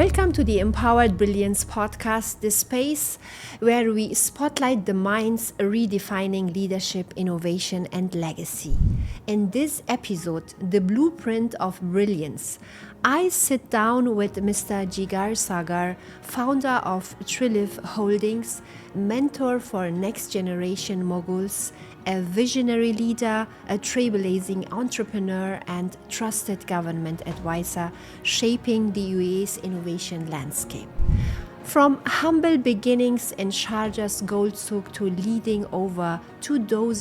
Welcome to the Empowered Brilliance podcast, the space where we spotlight the minds redefining leadership, innovation, and legacy. In this episode, The Blueprint of Brilliance, I sit down with Mr. Jigar Sagar, founder of Triliv Holdings, mentor for next generation moguls, a visionary leader, a trailblazing entrepreneur, and trusted government advisor shaping the UAE's innovation landscape. From humble beginnings in Sharjah's gold souk to leading over 24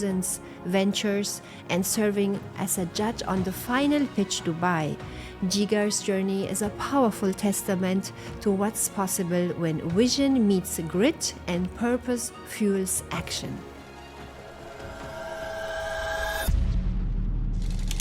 ventures and serving as a judge on the final pitch Dubai, Jigar's journey is a powerful testament to what's possible when vision meets grit and purpose fuels action.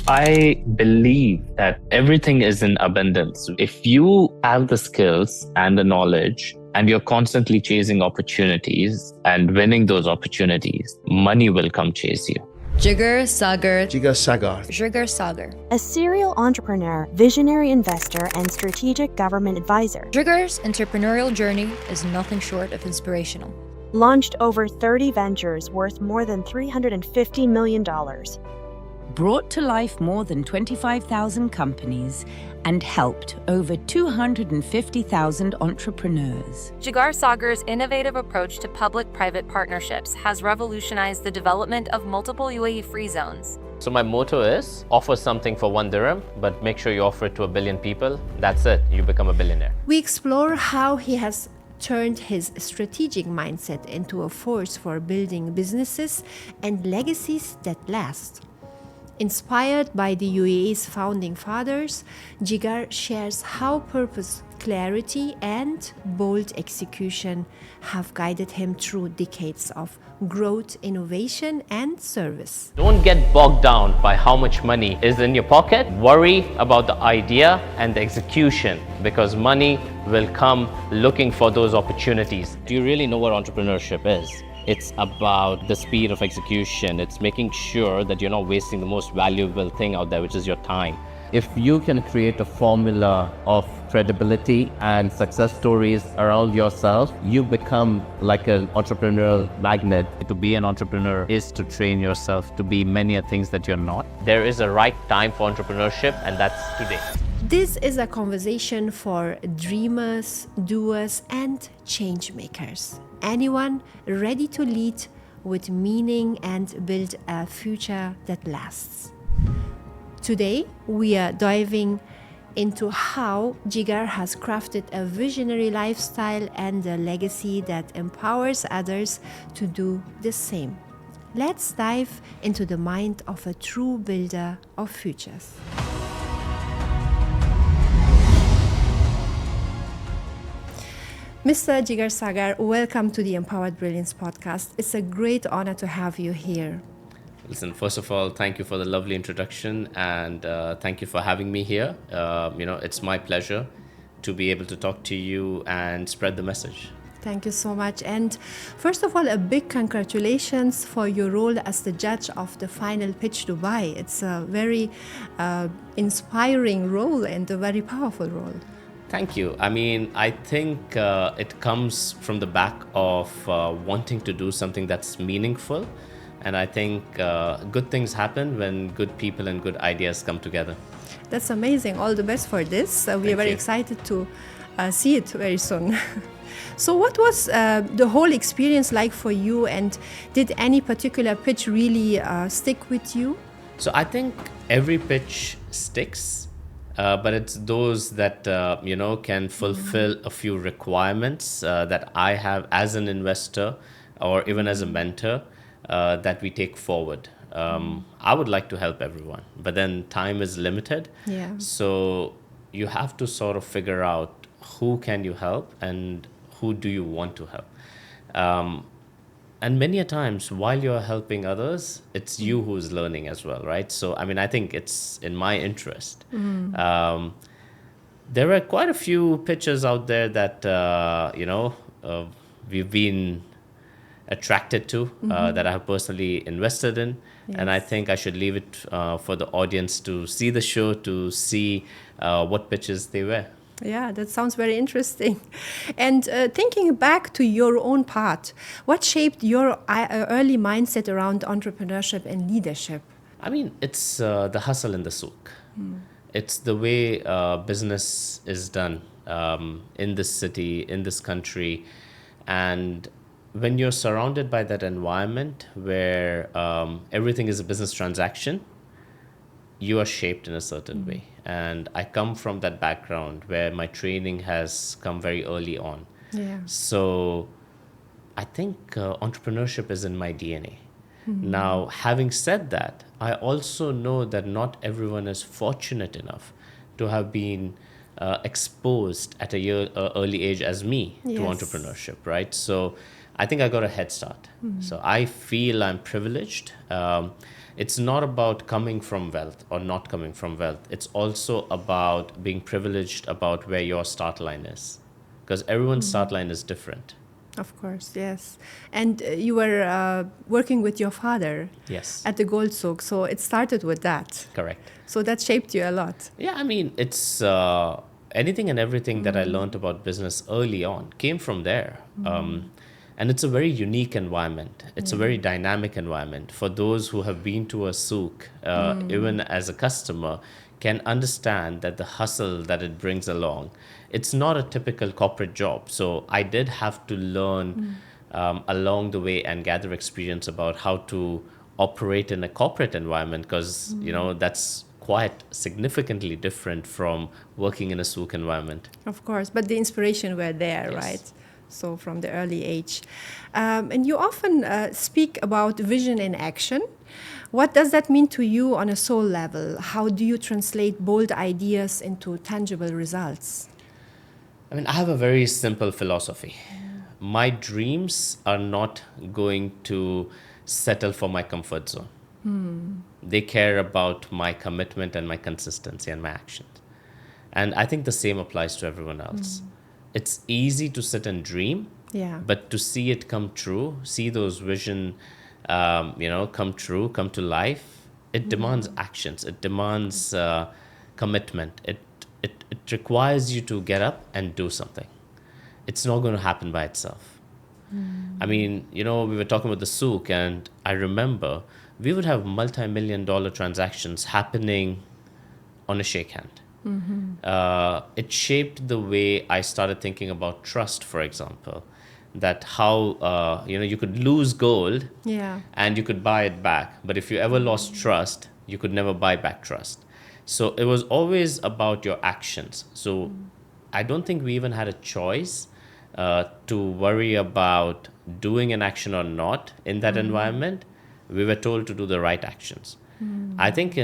I believe that everything is in abundance. If you have the skills and the knowledge and you're constantly chasing opportunities and winning those opportunities, money will come chase you. Jigar Sagar. Jigar Sagar. Jigar Sagar. A serial entrepreneur, visionary investor, and strategic government advisor. Jigar's entrepreneurial journey is nothing short of inspirational. Launched over 30 ventures worth more than $350 million. Brought to life more than 25,000 companies and helped over 250,000 entrepreneurs. Jigar Sagar's innovative approach to public-private partnerships has revolutionized the development of multiple UAE free zones. So my motto is, offer something for 1 dirham, but make sure you offer it to 1 billion people. That's it, you become a billionaire. We explore how he has turned his strategic mindset into a force for building businesses and legacies that last. Inspired by the UAE's founding fathers, Jigar shares how purpose, clarity, and bold execution have guided him through decades of growth, innovation, and service. Don't get bogged down by how much money is in your pocket. Worry about the idea and the execution, because money will come looking for those opportunities. Do you really know what entrepreneurship is? It's about the speed of execution. It's making sure that you're not wasting the most valuable thing out there, which is your time. If you can create a formula of credibility and success stories around yourself, you become like an entrepreneurial magnet. To be an entrepreneur is to train yourself to be many things that you're not. There is a right time for entrepreneurship, and that's today. This is a conversation for dreamers, doers, and change makers. Anyone ready to lead with meaning and build a future that lasts. Today, we are diving into how Jigar has crafted a visionary lifestyle and a legacy that empowers others to do the same. Let's dive into the mind of a true builder of futures. Mr. Jigar Sagar, welcome to the Empowered Brilliance podcast. It's a great honor to have you here. Listen, first of all, thank you for the lovely introduction, and thank you for having me here. It's my pleasure to be able to talk to you and spread the message. Thank you so much. And first of all, a big congratulations for your role as the judge of the final pitch Dubai. It's a very inspiring role and a very powerful role. Thank you. I mean, I think it comes from the back of wanting to do something that's meaningful. And I think good things happen when good people and good ideas come together. That's amazing. All the best for this. We are very excited to see it very soon. So what was the whole experience like for you, and did any particular pitch really stick with you? So I think every pitch sticks. But it's those that, can fulfill a few requirements that I have as an investor or even as a mentor that we take forward. I would like to help everyone, but then time is limited. Yeah. So you have to sort of figure out who can you help and who do you want to help. And many a times while you're helping others, it's you who's learning as well, right? So, I mean, I think it's in my interest. There are quite a few pitches out there that, we've been attracted to, that I have personally invested in. Yes. And I think I should leave it for the audience to see the show, to see what pitches they were. Yeah, that sounds very interesting. And thinking back to your own path, what shaped your early mindset around entrepreneurship and leadership? I mean, it's the hustle in the souk. It's the way business is done in this city, in this country. And when you're surrounded by that environment where everything is a business transaction, you are shaped in a certain way. And I come from that background where my training has come very early on. Yeah. So I think entrepreneurship is in my DNA. Now, having said that, I also know that not everyone is fortunate enough to have been exposed at a early age as me to Yes. entrepreneurship, right? So I think I got a head start. So I feel I'm privileged. It's not about coming from wealth or not coming from wealth. It's also about being privileged about where your start line is, because everyone's start line is different. Of course, yes. And you were working with your father Yes, at the Gold Souk, so it started with that. correct. So that shaped you a lot. Yeah, I mean, it's anything and everything that I learned about business early on came from there. And it's a very unique environment. It's a very dynamic environment. For those who have been to a souk, even as a customer, can understand that the hustle that it brings along, it's not a typical corporate job. So I did have to learn along the way and gather experience about how to operate in a corporate environment, because that's quite significantly different from working in a souk environment. Of course, but the inspiration were there, Yes. right? So from the early age. And you often speak about vision in action. What does that mean to you on a soul level? How do you translate bold ideas into tangible results? I mean, I have a very simple philosophy. My dreams are not going to settle for my comfort zone. They care about my commitment and my consistency and my actions. And I think the same applies to everyone else. It's easy to sit and dream, Yeah. but to see it come true, see those vision, come true, come to life, it demands actions. It demands commitment. It requires you to get up and do something. It's not going to happen by itself. I mean, we were talking about the souk, and I remember we would have multi-million-dollar transactions happening on a shake hand. It shaped the way I started thinking about trust, for example, that how, you could lose gold Yeah. and you could buy it back. But if you ever lost trust, you could never buy back trust. So it was always about your actions. So I don't think we even had a choice to worry about doing an action or not in that environment. We were told to do the right actions. I think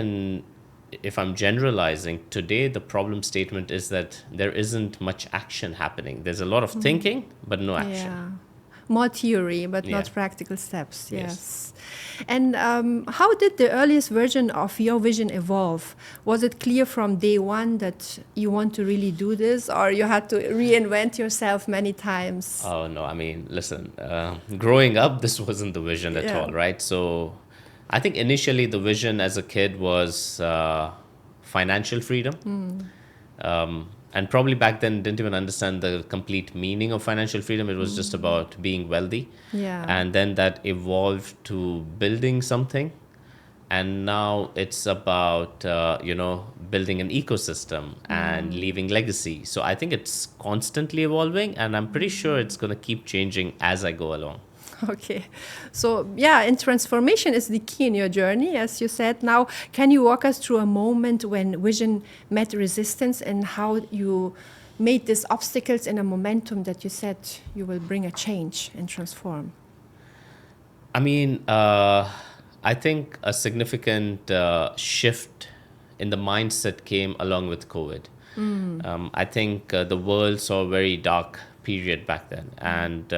if I'm generalizing, today the problem statement is that there isn't much action happening. There's a lot of thinking, but no action. Yeah. More theory, but not Yeah. practical steps. Yes. Yes. And how did the earliest version of your vision evolve? Was it clear from day one that you want to really do this, or you had to reinvent yourself many times? Oh, no, I mean, listen, growing up, this wasn't the vision at Yeah. all, right? So I think initially the vision as a kid was financial freedom. And probably back then didn't even understand the complete meaning of financial freedom. It was just about being wealthy. Yeah. And then that evolved to building something. And now it's about, building an ecosystem and leaving legacy. So I think it's constantly evolving, and I'm pretty sure it's going to keep changing as I go along. Okay. So, yeah, and transformation is the key in your journey, as you said. Now, can you walk us through a moment when vision met resistance and how you made these obstacles in a momentum that you said you will bring a change and transform? I mean, I think a significant shift in the mindset came along with COVID. I think the world saw a very dark period back then. And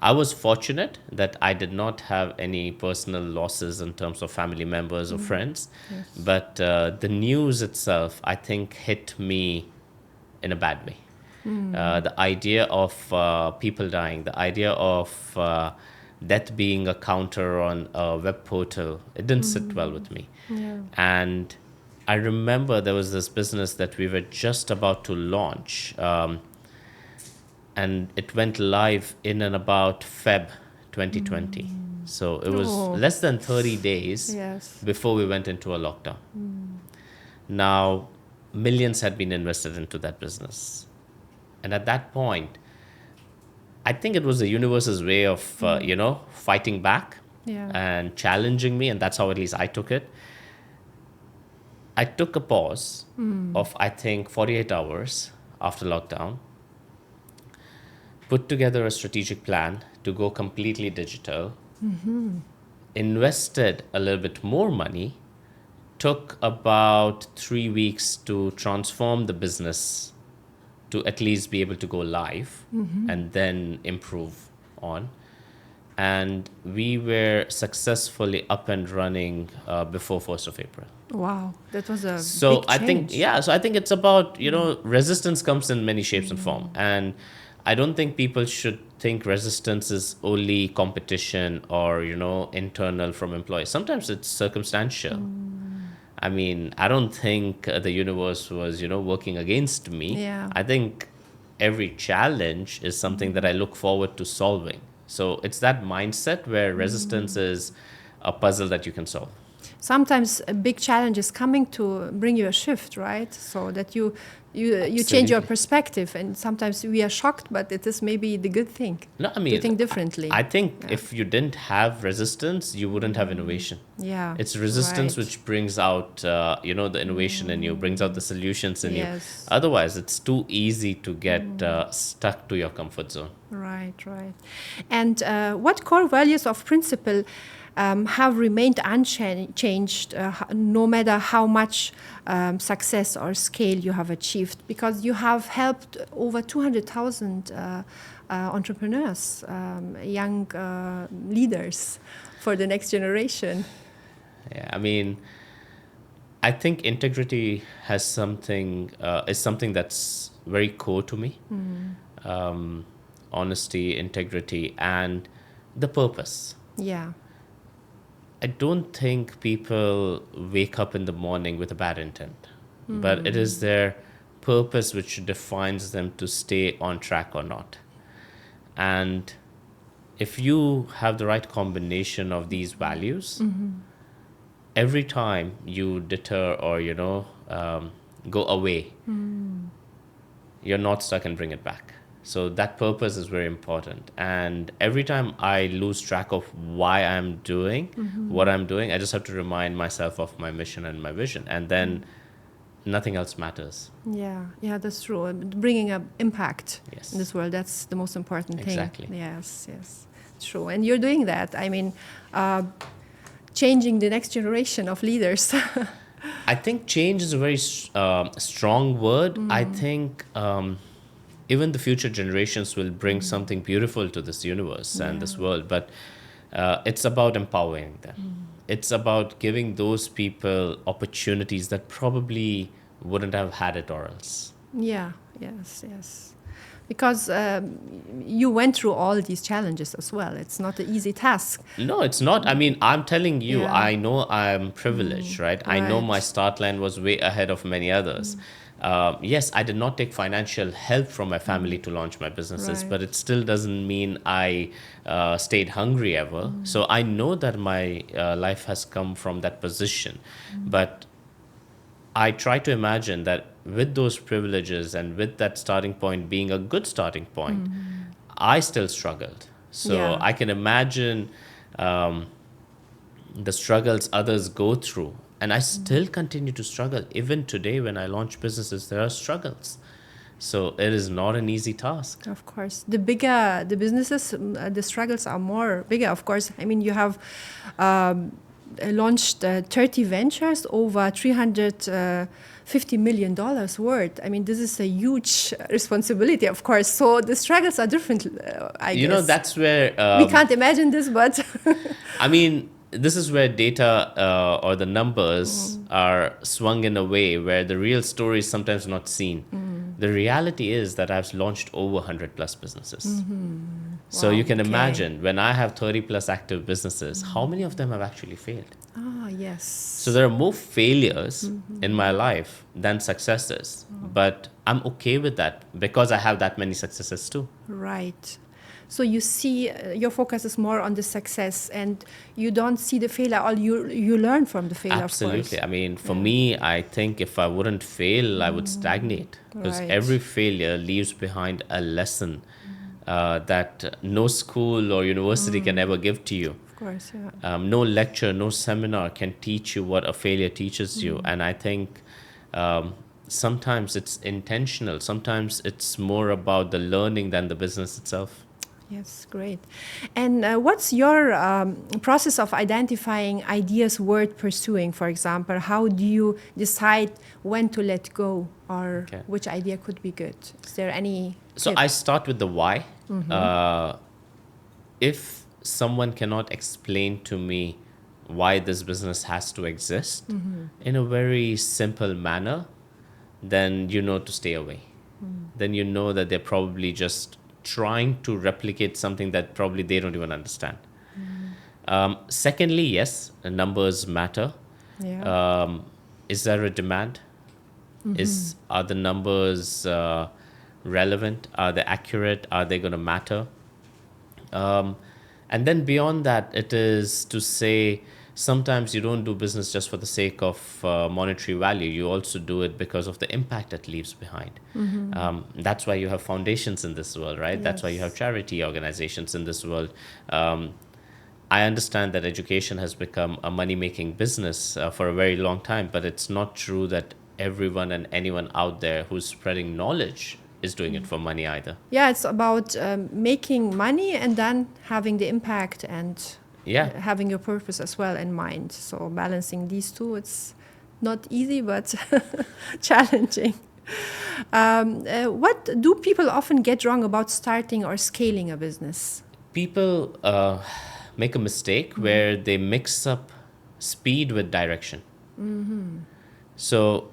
I was fortunate that I did not have any personal losses in terms of family members or friends. Yes. But the news itself, I think, hit me in a bad way. The idea of people dying, the idea of death being a counter on a web portal, it didn't sit well with me. Yeah. And I remember there was this business that we were just about to launch, and it went live in and about Feb 2020. So it was less than 30 days before we went into a lockdown. Now, millions had been invested into that business. And at that point, I think it was the universe's way of, fighting back and challenging me. And that's how at least I took it. I took a pause of, I think, 48 hours after lockdown, put together a strategic plan to go completely digital, invested a little bit more money, took about 3 weeks to transform the business to at least be able to go live and then improve on. And we were successfully up and running before 1st of April. Wow, that was a So big I change. think, I think it's about, resistance comes in many shapes and form. And I don't think people should think resistance is only competition or, internal from employees. Sometimes it's circumstantial. I mean, I don't think the universe was, working against me. Yeah. I think every challenge is something that I look forward to solving. So it's that mindset where resistance is a puzzle that you can solve. Sometimes a big challenge is coming to bring you a shift, right? So that you change your perspective, and sometimes we are shocked, but it is maybe the good thing. No, I mean, to think differently. I think if you didn't have resistance, you wouldn't have innovation. Yeah, It's resistance right. which brings out, the innovation in you, brings out the solutions in you. Yes. Otherwise, it's too easy to get stuck to your comfort zone. Right. And what core values of principle have remained unchanged no matter how much success or scale you have achieved? Because you have helped over 200,000 entrepreneurs, young leaders for the next generation. Yeah, I mean, I think integrity is something that's very core to me. Honesty, integrity, and the purpose. Yeah. I don't think people wake up in the morning with a bad intent, but it is their purpose which defines them to stay on track or not. And if you have the right combination of these values, every time you deter or, go away, you're not stuck and bring it back. So that purpose is very important. And every time I lose track of why I'm doing what I'm doing, I just have to remind myself of my mission and my vision. And then nothing else matters. Yeah, that's true. Bringing an impact Yes. in this world, that's the most important thing. Exactly. Yes, true. And you're doing that. I mean, changing the next generation of leaders. I think change is a very strong word. I think even the future generations will bring something beautiful to this universe and this world. But it's about empowering them. It's about giving those people opportunities that probably wouldn't have had it or else. Yeah, yes. Because you went through all these challenges as well. It's not an easy task. No, it's not. I mean, I'm telling you, Yeah. I know I'm privileged, right? I know my start line was way ahead of many others. Yes, I did not take financial help from my family to launch my businesses, but it still doesn't mean I stayed hungry ever. So I know that my life has come from that position. But I try to imagine that with those privileges and with that starting point being a good starting point, I still struggled. So I can imagine the struggles others go through. And I still continue to struggle. Even today, when I launch businesses, there are struggles. So it is not an easy task. Of course. The bigger the businesses, the struggles are more bigger, of course. I mean, you have launched 30 ventures over $350 million worth. I mean, this is a huge responsibility, of course. So the struggles are different, I guess. That's where... we can't imagine this, but... I mean, this is where data or the numbers are swung in a way where the real story is sometimes not seen. The reality is that I've launched over 100 plus businesses. So Wow, you can okay. imagine, when I have 30 plus active businesses, how many of them have actually failed? Ah, yes. So there are more failures in my life than successes. But I'm okay with that because I have that many successes too. Right. So you see, your focus is more on the success, and you don't see the failure, or you learn from the failure, of Absolutely. course. I mean, for me, I think if I wouldn't fail, I would stagnate, because Right. every failure leaves behind a lesson that no school or university can ever give to you. Of course, yeah. No lecture, no seminar can teach you what a failure teaches you. And I think sometimes it's intentional. Sometimes it's more about the learning than the business itself. Yes, great. And what's your process of identifying ideas worth pursuing, for example? How do you decide when to let go, or Okay. which idea could be good? Is there any So tip? I start with the why. If someone cannot explain to me why this business has to exist in a very simple manner, then you know to stay away. Then you know that they're probably just trying to replicate something that probably they don't even understand. Secondly, yes, numbers matter. Yeah. Is there a demand? Are the numbers relevant? Are they accurate? Are they going to matter? And then beyond that, it is to say sometimes you don't do business just for the sake of monetary value. You also do it because of the impact it leaves behind. That's why you have foundations in this world, right? That's why you have Yes. charity organizations in this world. I understand that education has become a money-making business for a very long time, but it's not true that everyone and anyone out there who's spreading knowledge is doing it for money either. Yeah, it's about making money and then having the impact and Yeah. having your purpose as well in mind. So balancing these two, it's not easy, but challenging. What do people often get wrong about starting or scaling a business? People make a mistake where they mix up speed with direction. So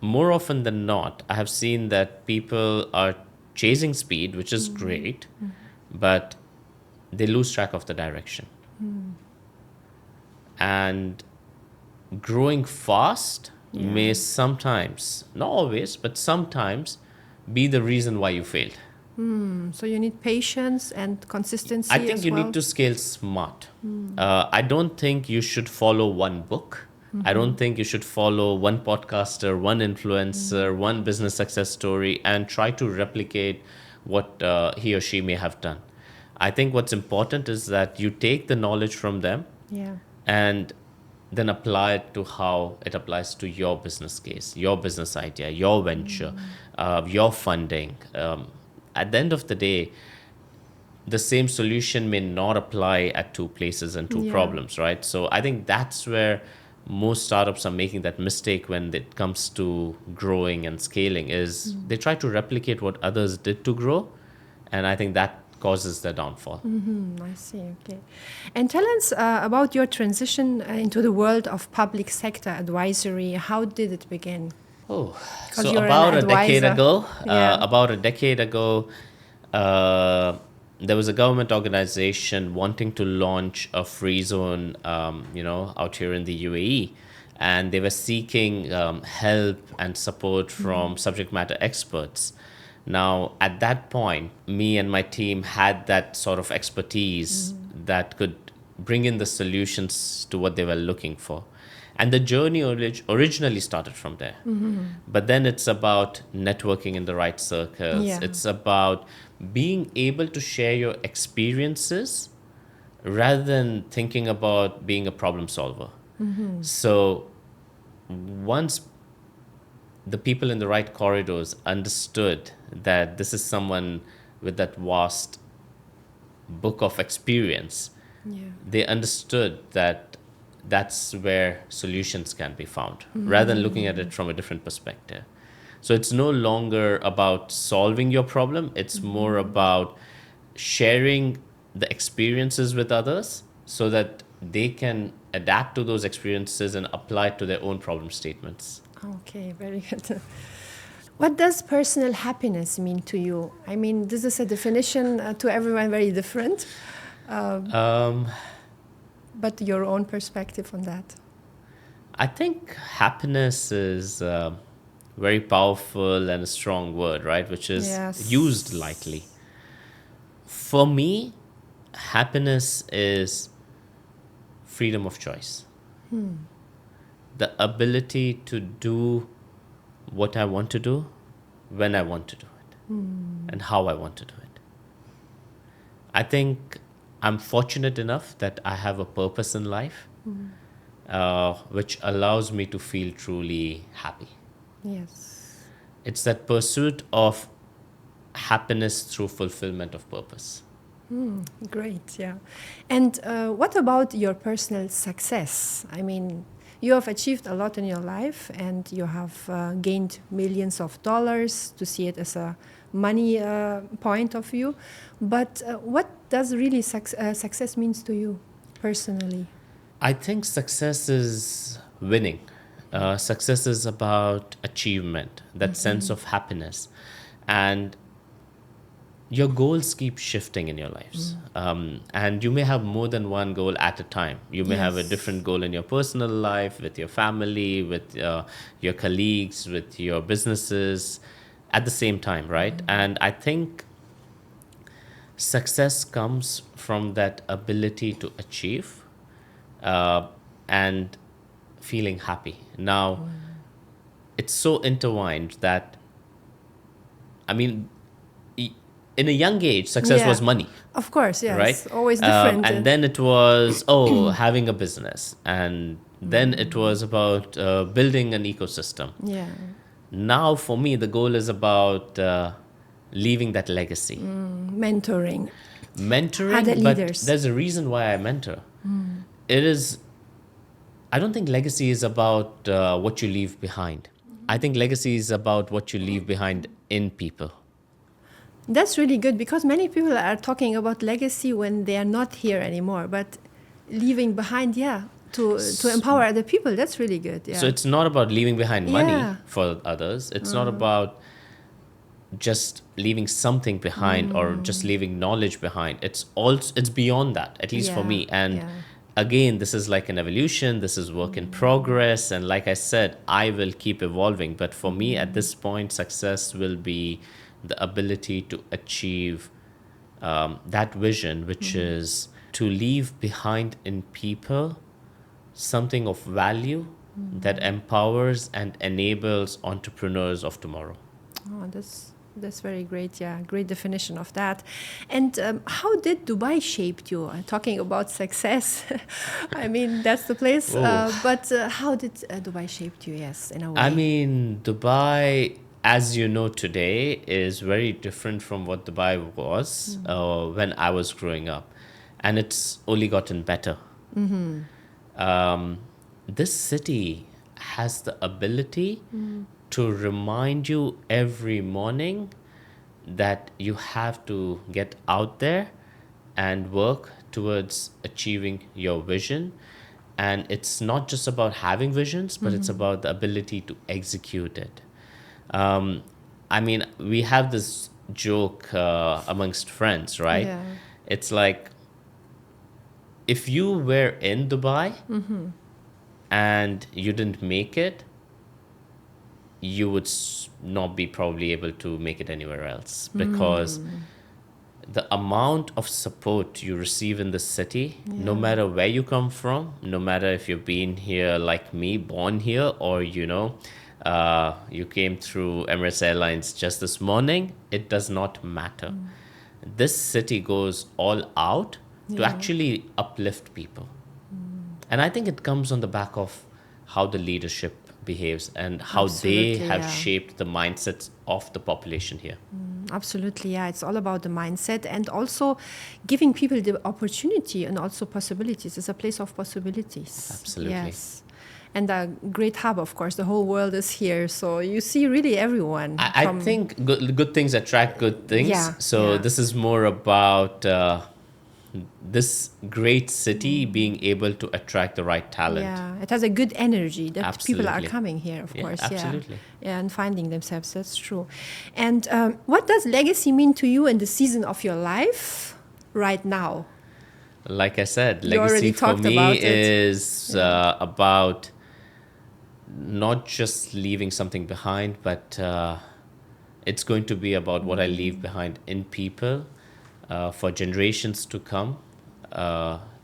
more often than not, I have seen that people are chasing speed, which is great, but they lose track of the direction. And growing fast may sometimes, not always, but sometimes be the reason why you failed. So you need patience and consistency I think as you well. need to scale smart. I don't think you should follow one book. I don't think you should follow one podcaster, one influencer, one business success story and try to replicate what he or she may have done. I think what's important is that you take the knowledge from them Yeah. and then apply it to how it applies to your business case, your business idea, your venture, your funding. At the end of the day, the same solution may not apply at two places and two Yeah. problems, right? So I think that's where most startups are making that mistake when it comes to growing and scaling is they try to replicate what others did to grow. And I think that causes their downfall. I see. Okay. And tell us about your transition into the world of public sector advisory. How did it begin? Oh, 'Cause so you're an about a decade advisor. ago, Yeah. there was a government organization wanting to launch a free zone, out here in the UAE, and they were seeking help and support from subject matter experts. Now, at that point, me and my team had that sort of expertise that could bring in the solutions to what they were looking for. And the journey originally started from there. But then it's about networking in the right circles. Yeah. It's about being able to share your experiences rather than thinking about being a problem solver. So once the people in the right corridors understood that this is someone with that vast book of experience, they understood that that's where solutions can be found rather than looking at it from a different perspective. So it's no longer about solving your problem, it's more about sharing the experiences with others so that they can adapt to those experiences and apply it to their own problem statements. Okay, very good. What does personal happiness mean to you? I mean, this is a definition to everyone very different, but your own perspective on that. I think happiness is very powerful and a strong word, right? Which is Yes. used lightly. For me, happiness is freedom of choice. The ability to do what I want to do, when I want to do it, and how I want to do it. I think I'm fortunate enough that I have a purpose in life, which allows me to feel truly happy. Yes. It's that pursuit of happiness through fulfillment of purpose. Great, yeah. And what about your personal success? I mean, you have achieved a lot in your life and you have gained millions of dollars, to see it as a money point of view. But what does really success means to you personally? I think success is winning. Success is about achievement, that sense of happiness. And your goals keep shifting in your lives. And you may have more than one goal at a time. You may have a Yes. different goal in your personal life, with your family, with your colleagues, with your businesses at the same time, right? And I think success comes from that ability to achieve and feeling happy. Now, it's so intertwined that, I mean, in a young age, success Yeah. was money, Of course, yes. right? Always different. And then it was, having a business. And then it was about building an ecosystem. yeah. Now, for me, the goal is about leaving that legacy. Mentoring. Mentoring, Other but leaders. there's a reason why I mentor. It is, I don't think legacy is about what you leave behind. I think legacy is about what you leave behind in people. That's really good because many people are talking about legacy when they are not here anymore. But leaving behind, to empower other people, that's really good. Yeah. So it's not about leaving behind money Yeah. for others. It's not about just leaving something behind or just leaving knowledge behind. It's beyond that, at least for Yeah, me. And yeah. again, this is like an evolution. This is work in progress. And like I said, I will keep evolving. But for me, at this point, success will be the ability to achieve that vision, which is to leave behind in people something of value that empowers and enables entrepreneurs of tomorrow. Oh, that's very great. Yeah, great definition of that. And how did Dubai shaped you? Talking about success, I mean that's the place. But how did Dubai shaped you? Yes, in a way. I mean, Dubai, as you know today, is very different from what Dubai was when I was growing up. And it's only gotten better. This city has the ability to remind you every morning that you have to get out there and work towards achieving your vision. And it's not just about having visions, but it's about the ability to execute it. I mean, we have this joke amongst friends, right? Yeah. It's like, if you were in Dubai and you didn't make it, you would not be probably able to make it anywhere else, because the amount of support you receive in the city, no matter where you come from, no matter if you've been here like me, born here, or you came through Emirates Airlines just this morning, it does not matter. This city goes all out to actually uplift people. And I think it comes on the back of how the leadership behaves and how they Absolutely, have yeah. shaped the mindsets of the population here. Absolutely, yeah. It's all about the mindset and also giving people the opportunity and also possibilities. It's a place of possibilities. Absolutely. Yes. And a great hub, of course. The whole world is here. So you see really everyone. I think good things attract good things. Yeah, So yeah. this is more about this great city being able to attract the right talent. Yeah, it has a good energy that people are Absolutely. coming here, of course. Absolutely. Yeah, and finding themselves. That's true. And what does legacy mean to you in the season of your life right now? Like I said, You already legacy for talked me about it. is about not just leaving something behind, but it's going to be about what I leave behind in people for generations to come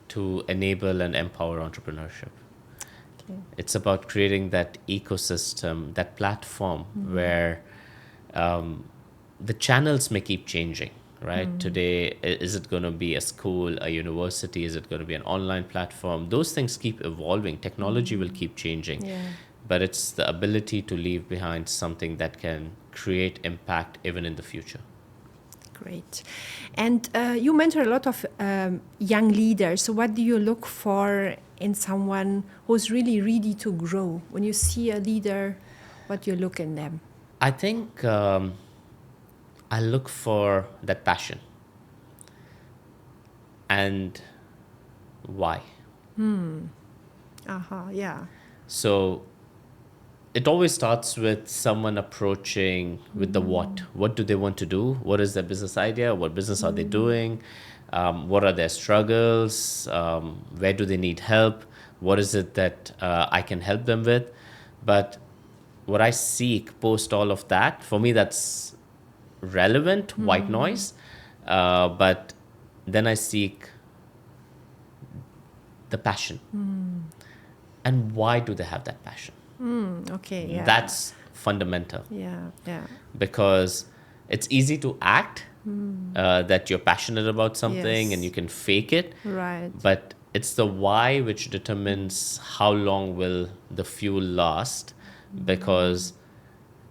to enable and empower entrepreneurship. Okay. It's about creating that ecosystem, that platform where the channels may keep changing, right? Today, is it going to be a school, a university? Is it going to be an online platform? Those things keep evolving. Technology will keep changing. Yeah. But it's the ability to leave behind something that can create impact even in the future. Great. And you mentor a lot of young leaders. So what do you look for in someone who's really ready to grow? When you see a leader, what do you look in them? I think I look for that passion. And why? Yeah. So it always starts with someone approaching with the what. What do they want to do? What is their business idea? What business are they doing? What are their struggles? Where do they need help? What is it that I can help them with? But what I seek post all of that, for me, that's relevant, white noise. But then I seek the passion. And why do they have that passion? Okay. Yeah. That's fundamental. Yeah. Because it's easy to act that you're passionate about something Yes. and you can fake it. Right. But it's the why which determines how long will the fuel last. Because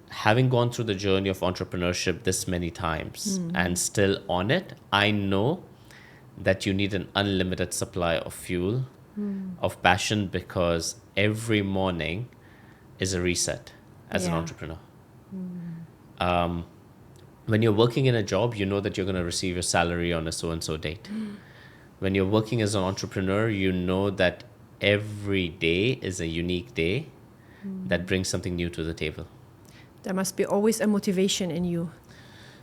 having gone through the journey of entrepreneurship this many times and still on it, I know that you need an unlimited supply of fuel, of passion, because every morning is a reset as an Yeah. entrepreneur. When you're working in a job, you know that you're going to receive your salary on a so-and-so date. When you're working as an entrepreneur, you know that every day is a unique day that brings something new to the table. There must be always a motivation in you.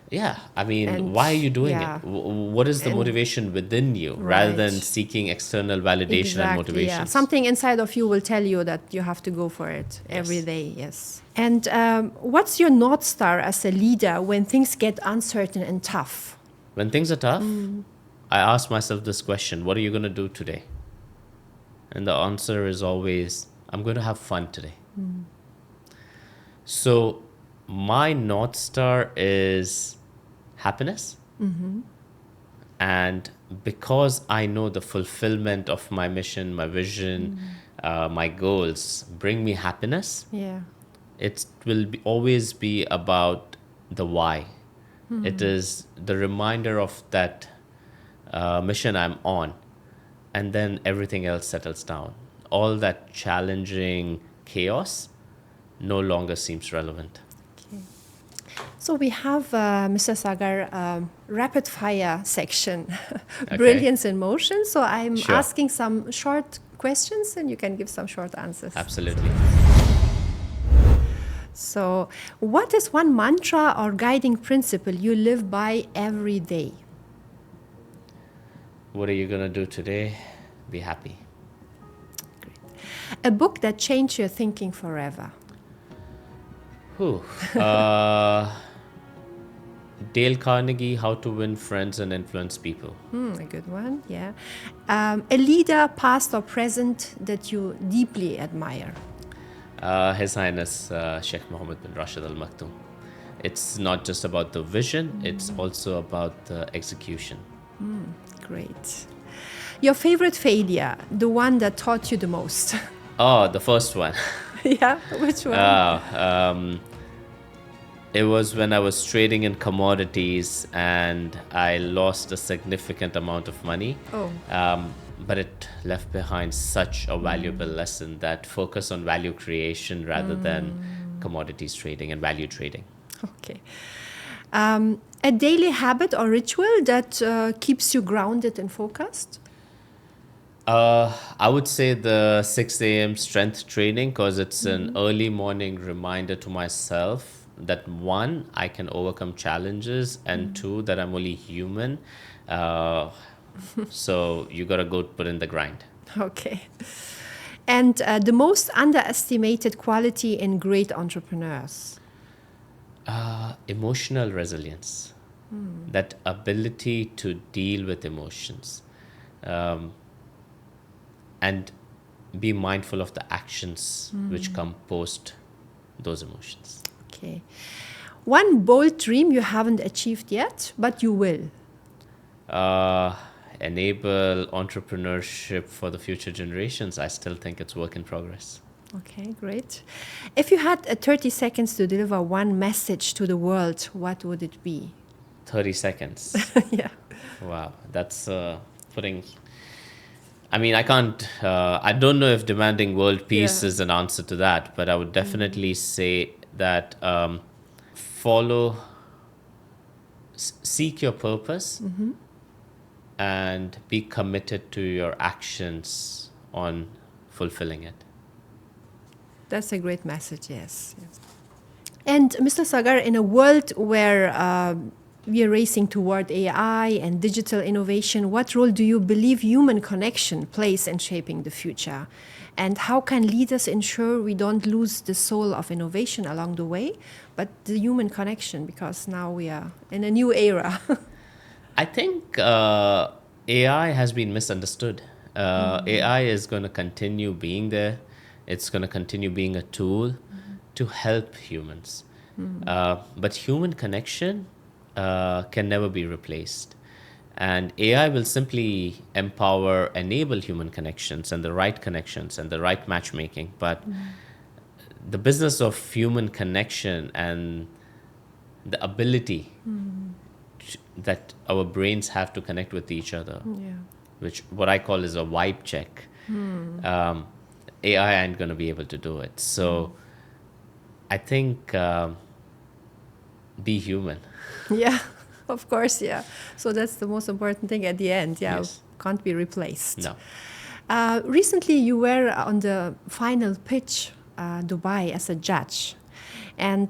Yeah, I mean, And why are you doing yeah. it? What is the And- motivation within you rather than Right. seeking external validation and motivation? Yeah. Something inside of you will tell you that you have to go for it every day. Yes. And what's your North Star as a leader when things get uncertain and tough? When things are tough, I ask myself this question: what are you going to do today? And the answer is always, I'm going to have fun today. So my North Star is happiness. And because I know the fulfillment of my mission, my vision, my goals bring me happiness, Yeah. it will always be about the why. It is the reminder of that mission I'm on, and then everything else settles down. All that challenging chaos no longer seems relevant. So we have, Mr. Sagar, rapid fire section, brilliance in motion. So I'm Sure. asking some short questions and you can give some short answers. Absolutely. So what is one mantra or guiding principle you live by every day? What are you going to do today? Be happy. A book that changed your thinking forever. Whew. Dale Carnegie, How to Win Friends and Influence People. A good one, yeah. A leader, past or present, that you deeply admire. His Highness Sheikh Mohammed bin Rashid Al Maktoum. It's not just about the vision, it's also about the execution. Great. Your favorite failure, the one that taught you the most. Oh, the first one. Yeah, which one? It was when I was trading in commodities and I lost a significant amount of money. Oh. But it left behind such a valuable lesson, that focus on value creation rather than commodities trading and value trading. Okay. A daily habit or ritual that keeps you grounded and focused? I would say the 6 a.m. strength training, because it's an early morning reminder to myself that one, I can overcome challenges, and two, that I'm only human. So you gotta go put in the grind. Okay. And the most underestimated quality in great entrepreneurs? Emotional resilience, that ability to deal with emotions, and be mindful of the actions which come post those emotions. Okay. One bold dream you haven't achieved yet, but you will. Enable entrepreneurship for the future generations. I still think it's work in progress. Okay, great. If you had 30 seconds to deliver one message to the world, what would it be? 30 seconds. Yeah. Wow, that's putting. I mean, I can't. I don't know if demanding world peace Yeah. is an answer to that, but I would definitely say that follow, seek your purpose, and be committed to your actions on fulfilling it. That's a great message, yes. And Mr. Sagar, in a world where we are racing toward AI and digital innovation, what role do you believe human connection plays in shaping the future? And how can leaders ensure we don't lose the soul of innovation along the way, but the human connection, because now we are in a new era? I think AI has been misunderstood. AI is going to continue being there. It's going to continue being a tool to help humans. But human connection can never be replaced. And AI will simply enable human connections and the right matchmaking. But the business of human connection and the ability that our brains have to connect with each other, which what I call is a vibe check. AI ain't going to be able to do it. So I think be human. Yeah, of course, yeah. So that's the most important thing at the end, yeah. Yes. Can't be replaced. No. Recently, you were on the final pitch, Dubai, as a judge. And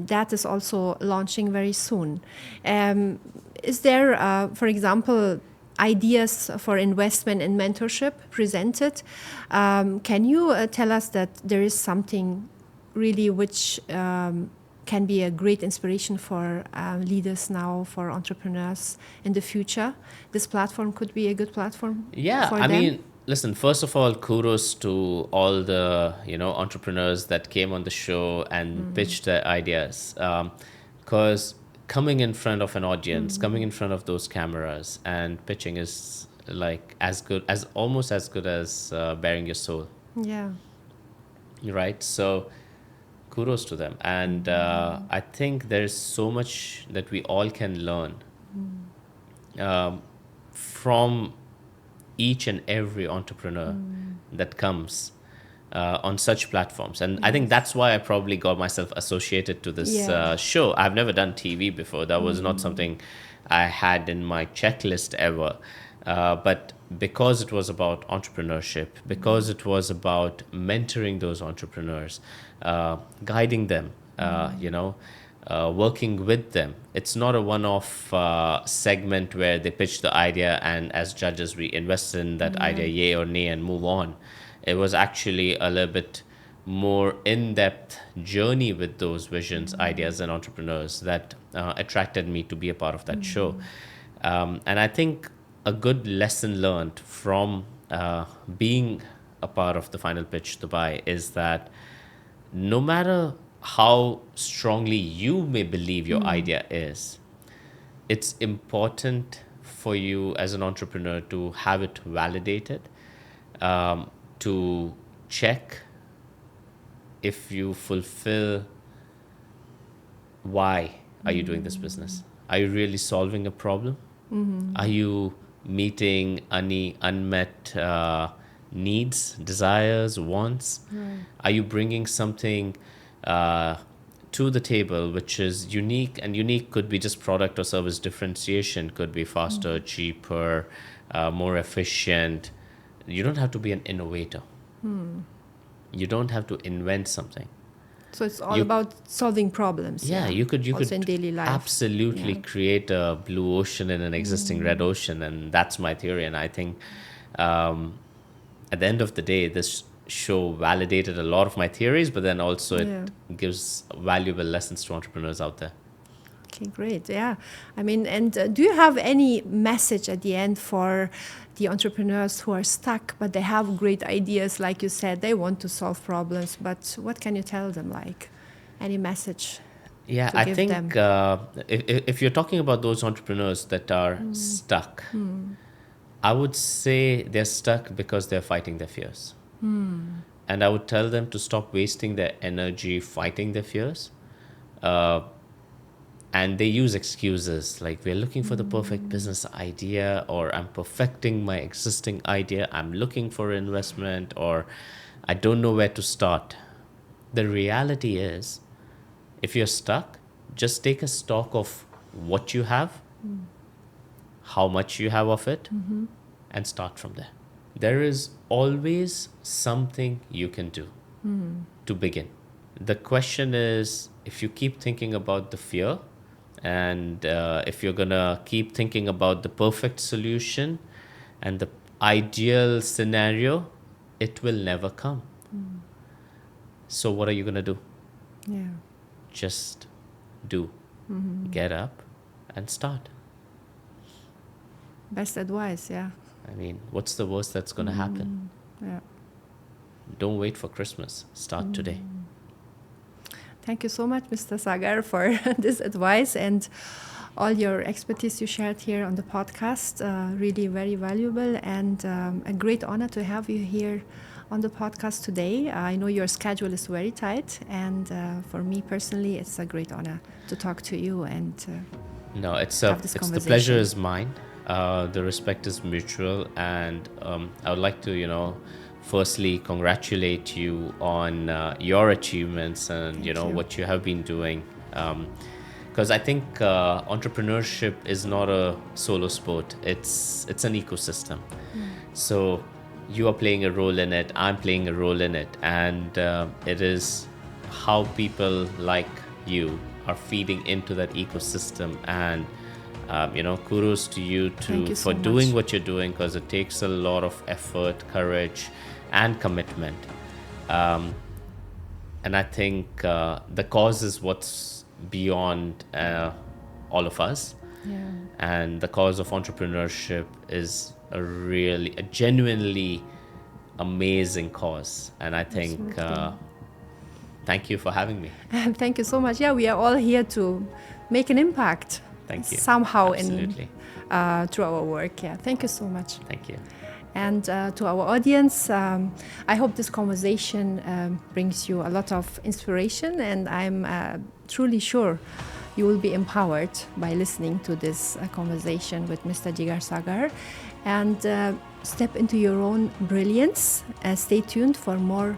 that is also launching very soon. Is there, for example, ideas for investment and mentorship presented? Can you tell us that there is something really which can be a great inspiration for leaders now, for entrepreneurs in the future? This platform could be a good platform for them? mean, listen, first of all, kudos to all the entrepreneurs that came on the show and pitched their ideas. Because coming in front of an audience, coming in front of those cameras and pitching is like almost as good as bearing your soul. Yeah. Right? So kudos to them. And I think there's so much that we all can learn from each and every entrepreneur that comes on such platforms. And I think that's why I probably got myself associated to this show. I've never done TV before. That was not something I had in my checklist ever. But because it was about entrepreneurship, because it was about mentoring those entrepreneurs, guiding them, working with them. It's not a one-off segment where they pitch the idea and as judges we invest in that idea, yay or nay, and move on. It was actually a little bit more in-depth journey with those visions, ideas, and entrepreneurs that attracted me to be a part of that show. And I think a good lesson learned from being a part of the Final Pitch Dubai is that no matter how strongly you may believe your idea is, it's important for you as an entrepreneur to have it validated, to check if you fulfill why are you doing this business. Are you really solving a problem? Are you meeting any unmet needs, desires, wants? Are you bringing something to the table, which is unique, and unique could be just product or service differentiation, could be faster, cheaper, more efficient. You don't have to be an innovator. You don't have to invent something. So it's all about solving problems. You could also in daily life. absolutely create a blue ocean in an existing red ocean, and that's my theory. And I think at the end of the day, this show validated a lot of my theories, but then also it gives valuable lessons to entrepreneurs out there. Okay, great. Yeah. I mean, and do you have any message at the end for the entrepreneurs who are stuck, but they have great ideas? Like you said, they want to solve problems, but what can you tell them? Like any message? Yeah, I think if you're talking about those entrepreneurs that are stuck, I would say they're stuck because they're fighting their fears. And I would tell them to stop wasting their energy fighting their fears. And they use excuses like, we're looking for the perfect business idea, or I'm perfecting my existing idea, I'm looking for investment, or I don't know where to start. The reality is, if you're stuck, just take a stock of what you have, how much you have of it, and start from there. There is always something you can do to begin. The question is, if you keep thinking about the fear, and if you're going to keep thinking about the perfect solution and the ideal scenario, it will never come. So what are you going to do? Just do. Get up and start. Best advice, I mean, what's the worst that's going to happen? Don't wait for Christmas. Start today. Thank you so much, Mr. Sagar, for this advice and all your expertise you shared here on the podcast. Really very valuable, and a great honor to have you here on the podcast today. I know your schedule is very tight, and for me personally, it's a great honor to talk to you and the pleasure is mine. The respect is mutual, and I would like to, firstly congratulate you on your achievements and Thank you. what you have been doing, because I think entrepreneurship is not a solo sport. It's an ecosystem. So you are playing a role in it, I'm playing a role in it, and it is how people like you are feeding into that ecosystem. And kudos to you for doing what you're doing, because it takes a lot of effort, courage, and commitment. And I think the cause is what's beyond all of us. And the cause of entrepreneurship is a genuinely amazing cause. And I think thank you for having me. Thank you so much. We are all here to make an impact. Thank you. Somehow Absolutely. through our work. Thank you so much. Thank you. And to our audience, I hope this conversation brings you a lot of inspiration, and I'm truly sure you will be empowered by listening to this conversation with Mr. Jigar Sagar, and step into your own brilliance. Stay tuned for more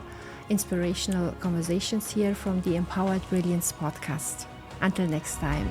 inspirational conversations here from the Empowered Brilliance podcast. Until next time.